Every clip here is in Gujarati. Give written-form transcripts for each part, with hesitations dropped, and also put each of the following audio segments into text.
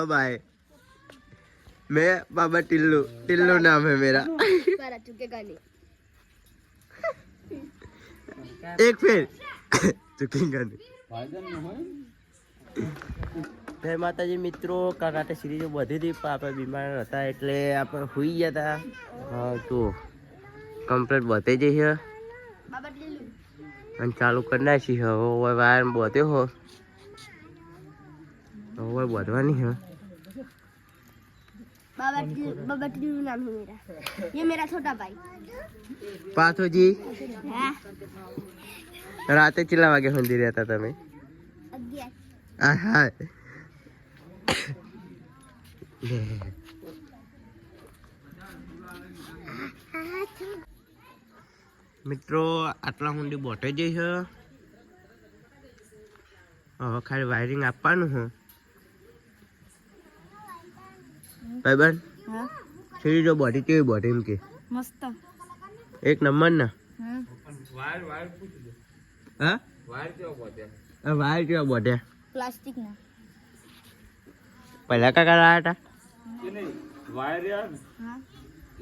बाय मैं बाबा टिल्लू टिल्लू नाम है मेरा चुकेगा नहीं एक फिर चुकेगा नहीं જય માતાજી મિત્રો કાંટા સિરીઝો બધી હતી પણ આપણે બીમાર હતા એટલે આપણે સુઈ ગયા હતા હા તો કમ્પ્લીટ બધી જઈ છે અને ચાલુ કરી નાખી હવે વાયર બધ્યો હો હવે બધવાની है बाबा टिल्लू नाम है मेरा ये मेरा छोटा भाई पाथो जी राते चिल्ला वागे हुंदी रहता था मैं મિત્રો આટલા હુંડી બોટે જઈ છે હવે ખાલી વાયરિંગ આપવાનું છે ભાઈબંધ સીડી જો બોડી કેવી બોડી એમ કે मस्त એક નંબર ના વાયર પૂછી દે હા વાયર કેવો બોટે વાયર કેવા બોટે प्लास्टिक ना પહેલા કાકા લાયા હતા કે નહીં વાયર યાર हाँ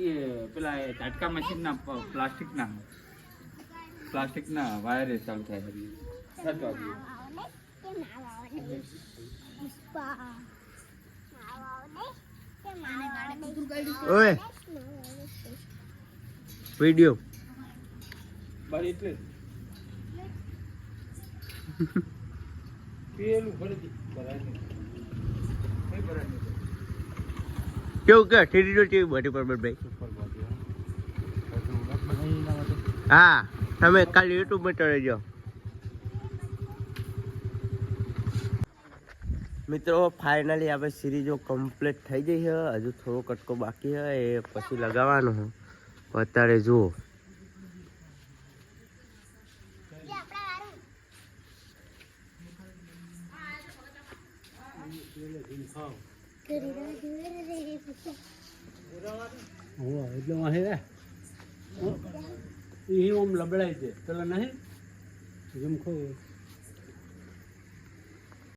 એ પેલા ઝટકા મશીન ના પ્લાસ્ટિક ના વાયર ચાલુ થાય છે સાચો ઓય વિડિયો બસ એટલે પેલું ભરી ભરાય કેવું કે ઠીરી જો કેવી બોડી પર ભાઈ હા તમે કાલે યુટ્યુબ માં ચડી જાઓ મિત્રો ફાઇનલી આપણે સિરીઝો કમ્પ્લીટ થઈ ગઈ છે હજુ થોડો કટકો બાકી છે એ પછી લગાવવાનો છે અત્યારે જુઓ એટલે વાહે રે એ ઓમ લબડાય છે પેલા નહીં જેમ ખો